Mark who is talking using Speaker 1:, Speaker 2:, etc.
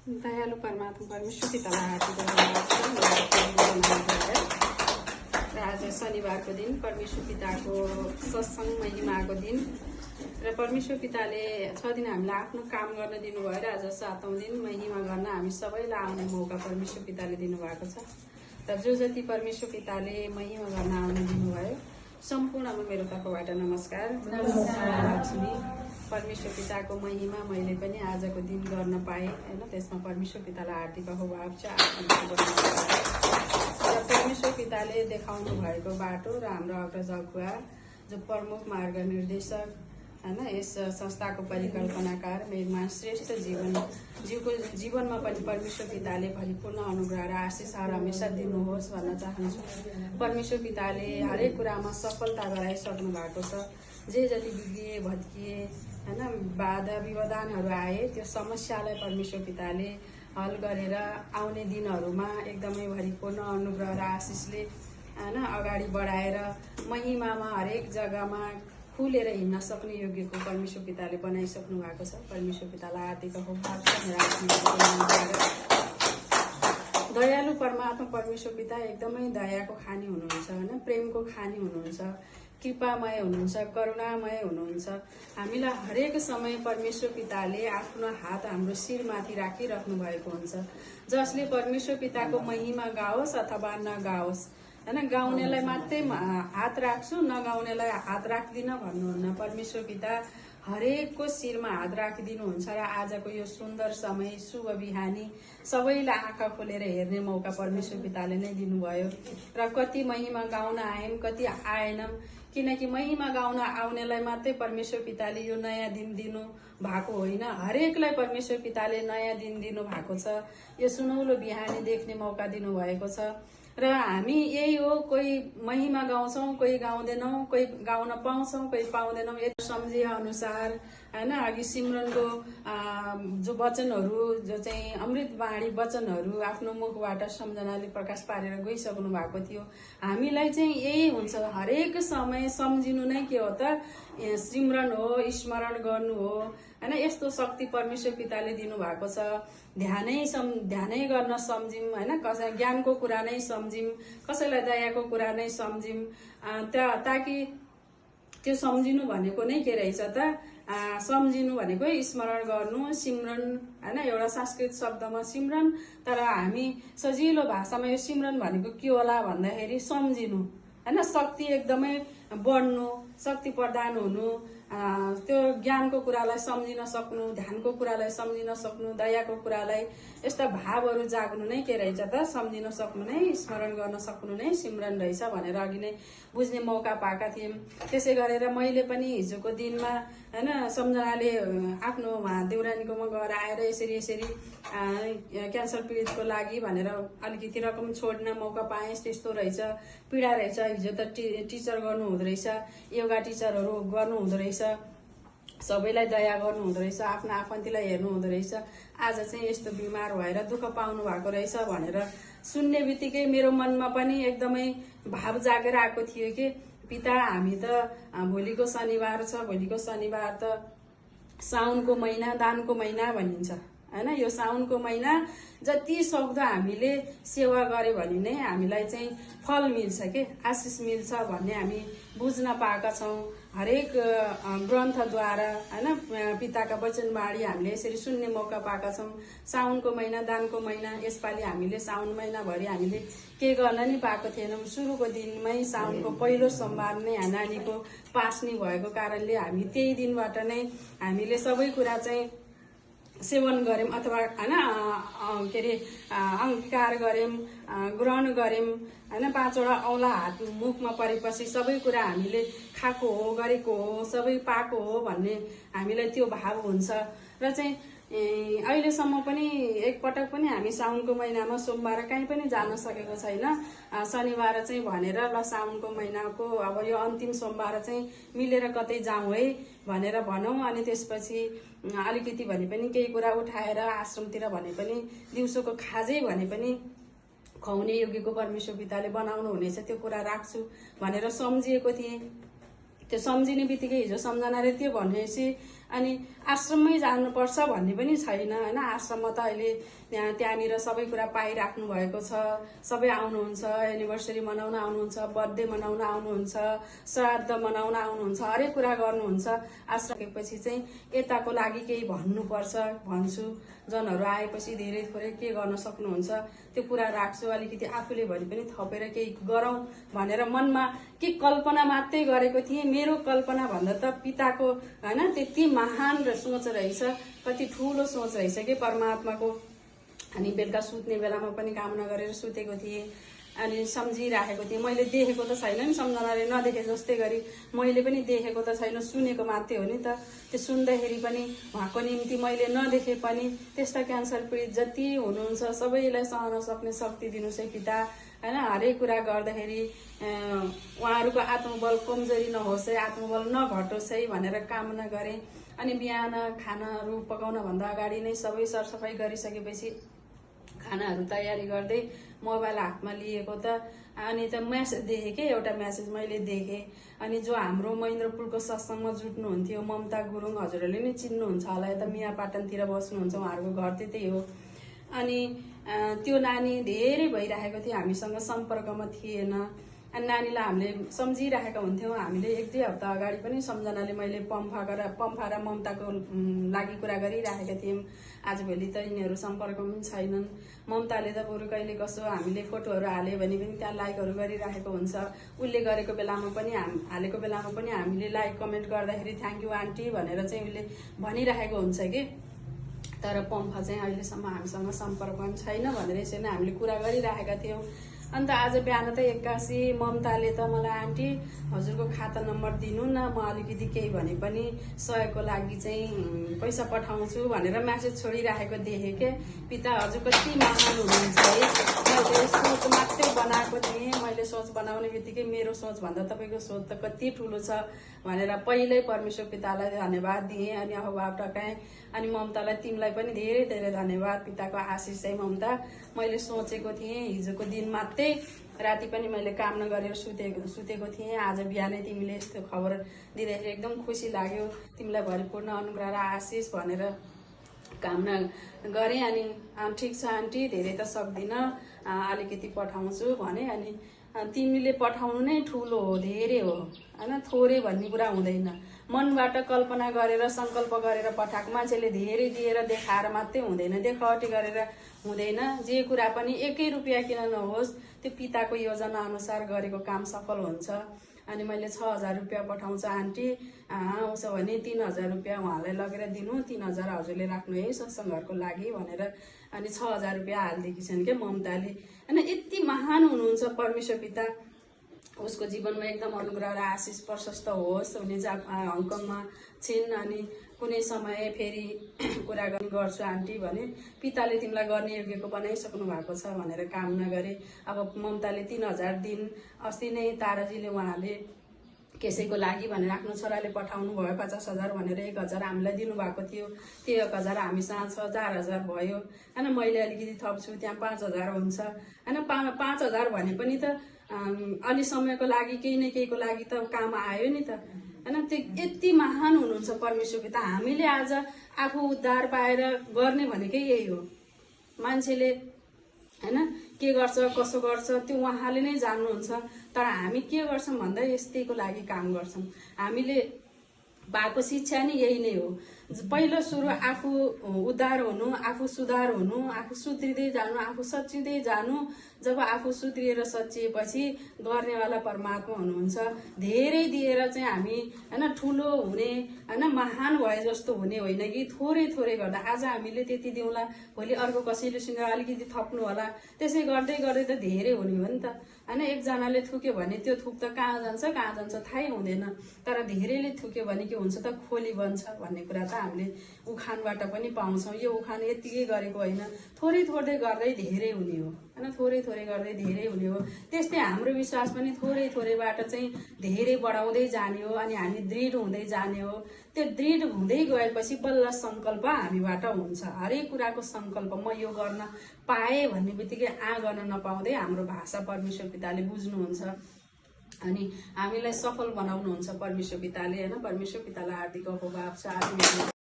Speaker 1: दयालु परमात्मा परमेश्वर पितालाई र आज शनिबारको दिन परमेश्वर पिताको सत्संग महिमाको दिन र परमेश्वर पिताले 6 दिन हामीलाई आफ्नो काम गर्न दिनुभयो र आज 7औं दिन महिमा गर्न हामी सबैलाई आउने मौका परमेश्वर पिताले दिनुभएको छ। र जो जति परमेश्वर पिताले महिमा गर्न आउन दिनुभयो सम्पूर्णमा मेरो तर्फबाट नमस्कार। लक्ष्मी परमेश्वर पिताको महिमा मैले पनि आजको दिन गर्न पाएँ हैन, त्यसमा परमेश्वर पितालाई हार्दिक आभार छ। र परमेश्वर पिताले देखाउनु भएको बाटो र हाम्रो अग्रज अगुवा जो प्रमुख मार्ग निर्देशक हैन, यस संस्थाको परिकल्पनाकार मेघमान श्रेष्ठ जीवनमा पनि परमेश्वर पिताले परिपूर्ण अनुग्रह र आशिषहरू हमेशा दिनुहोस् भन्न चाहन्छु। परमेश्वर पिताले हरेक कुरामा सफलता गराइसक्नु भएको छ। जे जति बिग्रिए भत्किए हैन, बाधा विवादानहरू आए त्यो समस्यालाई परमेश्वर पिताले हल गरेर आउने दिनहरूमा एकदमै भरिपूर्ण अनुग्रह र आशिषले हैन अगाडि बढाएर महिमामा हरेक जग्गामा खुलेर हिँड्न सक्ने योग्यको परमेश्वर पिताले बनाइसक्नु भएको छ। परमेश्वर पितालाई हार्दिक आभार छ। दयालु परमात्मा परमेश्वर पिता एकदमै दयाको खानी हुनुहुन्छ हैन, प्रेमको खानी हुनुहुन्छ, कृपामय हुनुहुन्छ, करुणामय हुनुहुन्छ। हामीलाई हरेक समय परमेश्वर पिताले आफ्नो हात हाम्रो शिरमाथि राखिराख्नु भएको हुन्छ, जसले परमेश्वर पिताको महिमा गाओस् अथवा नगाओस् हैन, गाउनेलाई मात्रै हात राख्छु नगाउनेलाई हात राख्दिन भन्नुहुन्न। परमेश्वर पिता हरेकको शिरमा हात राखिदिनुहुन्छ र आजको यो सुन्दर समय शुभ बिहानी सबैलाई आँखा खोलेर हेर्ने मौका परमेश्वर पिताले नै दिनुभयो। र कति महिमा गाउन आयौं कति आएनौं, किनकि महिमा गाउन आउनेलाई मात्रै परमेश्वर पिताले यो नयाँ दिन दिनु भएको होइन, हरेकलाई परमेश्वर पिताले नयाँ दिन दिनु भएको छ। यो सुनौलो बिहानी देख्ने मौका दिनुभएको छ र हामी यही हो, कोही महिमा गाउँछौं कोही गाउँदैनौं, कोही गाउन पाउँछौं कोही पाउँदैनौं। यति सम्झे अनुसार हैन, अघि सिमरनको जो वचनहरू जो चाहिँ अमृतवाणी वचनहरू आफ्नो मुखबाट सम्झनाले प्रकाश पारेर गइसक्नु भएको थियो। हामीलाई चाहिँ यही हुन्छ, हरेक समय सम्झिनु नै के हो त, सिमरन हो, स्मरण गर्नु हो हैन। यस्तो शक्ति परमेश्वर पिताले दिनु भएको छ। ध्यानै गर्न सम्झिम हैन, कसै ज्ञानको कुरा नै सम्झिम, कसैलाई दयाको कुरा नै सम्झिम, ताकि त्यो सम्झिनु भनेको नै के रहेछ त, सम्झिनु भनेको स्मरण गर्नु, सिमरन हैन, एउटा संस्कृत शब्दमा सिमरन, तर हामी सजिलो भाषामा यो सिमरन भनेको के होला भन्दाखेरि सम्झिनु हैन, शक्ति एकदमै बढ्नु, शक्ति प्रदान हुनु, त्यो ज्ञानको कुरालाई सम्झिन सक्नु, ध्यानको कुरालाई सम्झिन सक्नु, दयाको कुरालाई यस्ता भावहरू जाग्नु नै के रहेछ त, सम्झिन सक्नु नै, स्मरण गर्न सक्नु नै सिमरन रहेछ भनेर अघि नै बुझ्ने मौका पाएका थियौं। त्यसै गरेर मैले पनि हिजोको दिनमा हैन सम्झनाले आफ्नो देउरानीकोमा गएर आएर यसरी क्यान्सर पीडितको लागि भनेर अलिकति रकम छोड्न मौका पाएँ। त्यस्तो रहेछ, पीडा रहेछ। हिजो त टिचर गर्नु हुँदो रहेछ, योगा टिचरहरू गर्नु हुँदो रहेछ, सबैलाई दया गर्नु हुँदो रहेछ, आफ्नो आफन्तीलाई हेर्नु हुँदो रहेछ। आज चाहिँ यस्तो बिमार भएर दुःख पाउनु भएको रहेछ भनेर सुन्ने बित्तिकै मेरो मनमा पनि एकदमै भाव जागेर आएको थियो कि पिता, हामी त भोलिको शनिबार छ, भोलिको शनिबार त साउनको महिना, दानको महिना भनिन्छ हैन। यो साउनको महिना जति सक्दो हामीले सेवा गरे भने नै हामीलाई चाहिँ फल मिल्छ के, आशिष मिल्छ भन्ने हामी बुझ्न पाएका छौं। हरेक ग्रन्थद्वारा हैन, पिताका वचनबाणी हामीले यसरी सुन्ने मौका पाएका छौं। साउनको महिना, दानको महिना, यसपालि हामीले साउन महिनाभरि हामीले के गर्न नि पाएको थिएनौं। सुरुको दिनमै साउनको पहिलो सोमबार नै नानीको पास्नी भएको कारणले हामी त्यही दिनबाट नै हामीले सबै कुरा चाहिँ सेवन गर्यौं अथवा हैन के अरे अंगीकार गर्यौं, ग्रहण गर्यौं हैन। 5 वटा औंला हात मुखमा परेपछि सबै कुरा हामीले खाएको हो, गरेको हो, सबै पाएको हो भन्ने हामीलाई त्यो भाव हुन्छ। र चाहिँ अहिलेसम्म पनि एकपटक पनि हामी साउनको महिनामा सोमबार कहीँ पनि जान सकेको छैन। शनिबार चाहिँ भनेर ल साउनको महिनाको अब यो अन्तिम सोमबार चाहिँ मिलेर कतै जाउँ है भनेर भनौं, अनि त्यसपछि अलिकति भने पनि केही कुरा उठाएर आश्रमतिर भने पनि दिउँसोको खाजै भने पनि खुवाउने योग्यको परमेश्वर पिताले बनाउनु हुनेछ, त्यो कुरा राख्छु भनेर सम्झिएको थिएँ। त्यो सम्झिने बित्तिकै हिजो सम्झनाले त्यो भनेपछि अनि आश्रममै जानुपर्छ भन्ने पनि छैन होइन। आश्रममा त अहिले त्यहाँनिर सबै कुरा पाइराख्नु भएको छ। सबै आउनुहुन्छ, एनिभर्सरी मनाउन आउनुहुन्छ, बर्थडे मनाउन आउनुहुन्छ, श्राद्ध मनाउन आउनुहुन्छ, हरेक कुरा गर्नुहुन्छ। आश्रमपछि चाहिँ यताको लागि केही भन्नुपर्छ भन्छु। जनहरू आएपछि धेरै थोरै के गर्न सक्नुहुन्छ त्यो कुरा राख्छु। अलिकति आफूले भरि पनि थपेर केही गरौँ भनेर मनमा के कल्पना मात्रै गरेको थिएँ। मेरो कल्पना भन्दा त पिताको होइन त्यति महान सोच रहेछ, कति ठुलो सोच रहेछ कि परमात्माको। अनि बेलुका सुत्ने बेलामा पनि कामना गरेर सुतेको थिएँ अनि सम्झिराखेको थिएँ। मैले देखेको त छैन नि, सम्झनाले नदेखे जस्तै गरी मैले पनि देखेको त छैन, सुनेको मात्रै हो नि त। त्यो सुन्दाखेरि पनि उहाँको निम्ति मैले नदेखे पनि त्यस्ता क्यान्सर पीडित जति हुनुहुन्छ सबैलाई सहन सक्ने शक्ति दिनुहोस् है पिता होइन। हरेक कुरा गर्दाखेरि उहाँहरूको आत्मबल कमजोरी नहोस् है, आत्मबल नघटोस् है भनेर कामना गरेँ। अनि बिहान खानाहरू पकाउनभन्दा अगाडि नै सबै सरसफाइ गरिसकेपछि खानाहरू तयारी गर्दै मोबाइल हातमा लिएको त अनि त म्यासेज देखेँ कि एउटा म्यासेज मैले देखेँ। अनि जो हाम्रो महेन्द्रपुरको सत्सङ्गमा जुट्नुहुन्थ्यो ममता गुरुङ, हजुरहरूले नै चिन्नुहुन्छ होला, यता मियापाटनतिर बस्नुहुन्छ, उहाँहरूको घर त्यतै हो। अनि त्यो नानी धेरै भइराखेको थियो, हामीसँग सम्पर्कमा थिएन। अनि नानीलाई हामीले सम्झिराखेका हुन्थ्यौँ। हामीले 1-2 हप्ता अगाडि पनि सम्झनाले मैले पम्फा र ममताको लागि कुरा गरिराखेका थियौँ। आजभोलि त यिनीहरू सम्पर्कमा पनि छैनन्। ममताले त बरु कहिले कसो हामीले फोटोहरू हाल्यो भने पनि त्यहाँ लाइकहरू गरिराखेको हुन्छ। उसले गरेको बेलामा पनि हालेको बेलामा पनि हामीले लाइक कमेन्ट गर्दाखेरि थ्याङ्क यू आन्टी भनेर चाहिँ उसले भनिराखेको हुन्छ कि। तर पम्फा चाहिँ अहिलेसम्म हामीसँग सम्पर्कमा पनि छैन भनेर यसरी नै हामीले कुरा गरिराखेका थियौँ। अन्त आज बिहान त 81 ममताले त मलाई आन्टी हजुरको खाता नम्बर दिनु न, म अलिकति केही भने पनि सहयोगको लागि चाहिँ पैसा पठाउँछु भनेर म्यासेज छोडिराखेको देखेँ के। पिता हजुर कति महान हुनुहुन्छ है। मैले सोच मात्रै बनाएको थिएँ। मैले सोच बनाउने बित्तिकै मेरो सोचभन्दा तपाईँको सोच त कति ठुलो छ भनेर पहिल्यै परमेश्वर पितालाई धन्यवाद दिएँ। अनि अहबाब टकाएँ। अनि ममतालाई तिमीलाई पनि धेरै धेरै धन्यवाद, पिताको आशिष है ममता। मैले सोचेको थिएँ हिजोको दिन मात्रै, राति पनि मैले कामना गरेर सुतेको थिएँ। आज बिहानै तिमीले यस्तो खबर दिँदाखेरि एकदम खुसी लाग्यो। तिमीलाई भरिपूर्ण अनुग्रह र आशिष भनेर कामना गरेँ। अनि ठिक छ आन्टी, धेरै त सक्दिनँ, अलिकति पठाउँछु भने। अनि तिमीले पठाउनु नै ठुलो हो, धेरै हो होइन, थोरै भन्ने कुरा हुँदैन। मनबाट कल्पना गरेर सङ्कल्प गरेर पठाएको मान्छेले धेरै दिएर देखाएर मात्रै हुँदैन, देखावटी गरेर हुँदैन। जे कुरा पनि 1 रुपियाँ किन नहोस् त्यो पिताको योजना अनुसार गरेको काम सफल हुन्छ। अनि मैले 6000 रुपियाँ पठाउँछु आन्टी, उसो भने 3000 रुपियाँ उहाँलाई लगेर दिनु, 3000 हजुरले राख्नु है सत्सङ्गहरूको लागि भनेर। अनि 6000 रुपियाँ हालिदिएकी छन् क्या ममताले होइन। यति महान हुनुहुन्छ परमेश्वर पिता। उसको जीवनमा एकदम अनुग्रह र आशिष प्रशस्त होस्। उनी हङकङमा छिन् अनि कुनै समय फेरि कुरा गर्छु आन्टी भने पिताले तिमीलाई गर्ने योग्यको बनाइसक्नु भएको छ भनेर कामना गरेँ। अब ममताले 3000 दिन अस्ति नै ताराजीले उहाँले कसैको लागि भनेर आफ्नो छोराले पठाउनु भयो 50,000 भनेर 1,000 हामीलाई दिनुभएको थियो। त्यो 1,000 हामीसँग 4,000 भयो होइन। मैले अलिकति थप्छु, त्यहाँ 5,000 हुन्छ होइन। 5,000 भने पनि त अलि समयको लागि केही न केहीको लागि त काम आयो नि त होइन। त्यो यति महान हुनुहुन्छ परमेश्वर पिता। हामीले आज आफू उद्धार पाएर गर्ने भनेकै यही हो। मान्छेले होइन के गर्छ कसो गर्छ त्यो उहाँले नै जान्नुहुन्छ। तर हामी के गर्छौँ भन्दा यस्तैको लागि काम गर्छौँ। हामीले भएको शिक्षा नि यही नै हो। पहिलो सुरु आफू उद्धार हुनु, आफू सुधार हुनु, आफू सुध्रिँदै जानु, आफू सच्चिँदै जानु। जब आफू सुध्रिएर सच्चिएपछि गर्नेवाला परमात्मा हुनुहुन्छ। धेरै दिएर चाहिँ हामी होइन ठुलो हुने होइन महान भए जस्तो हुने होइन कि थोरै थोरै गर्दा। आज हामीले त्यति दिउँला, भोलि अर्को कसैले सुनेर अलिकति थप्नु होला, त्यसै गर्दै गर्दै त धेरै हुने हो नि त होइन। एकजनाले थुक्यो भने त्यो थुक त कहाँ जान्छ थाहै हुँदैन। तर धेरैले थुक्यो भने के हुन्छ त खोली बन्छ भन्ने कुरा त हामीले उखानबाट पनि पाउँछौँ। यो उखान यत्तिकै गरेको होइन, थोरै थोरै गर्दै धेरै हुने हो होइन। थोरै थोरै गर्दै धेरै हुने हो। त्यस्तै हाम्रो विश्वास पनि थोरै थोरैबाट चाहिँ धेरै बढाउँदै जाने हो। अनि हामी दृढ हुँदै जाने हो। त्यो दृढ हुँदै गएपछि बल्ल सङ्कल्प हामीबाट हुन्छ। हरेक कुराको सङ्कल्प म यो गर्न पाएँ भन्ने बित्तिकै गर्न नपाउँदै हाम्रो भाषा परमेश्वर पिताले बुझ्नुहुन्छ। अनि हामीलाई सफल बनाउनुहुन्छ परमेश्वर पिताले होइन। परमेश्वर पितालाई हार्दिक अभिभाव छ।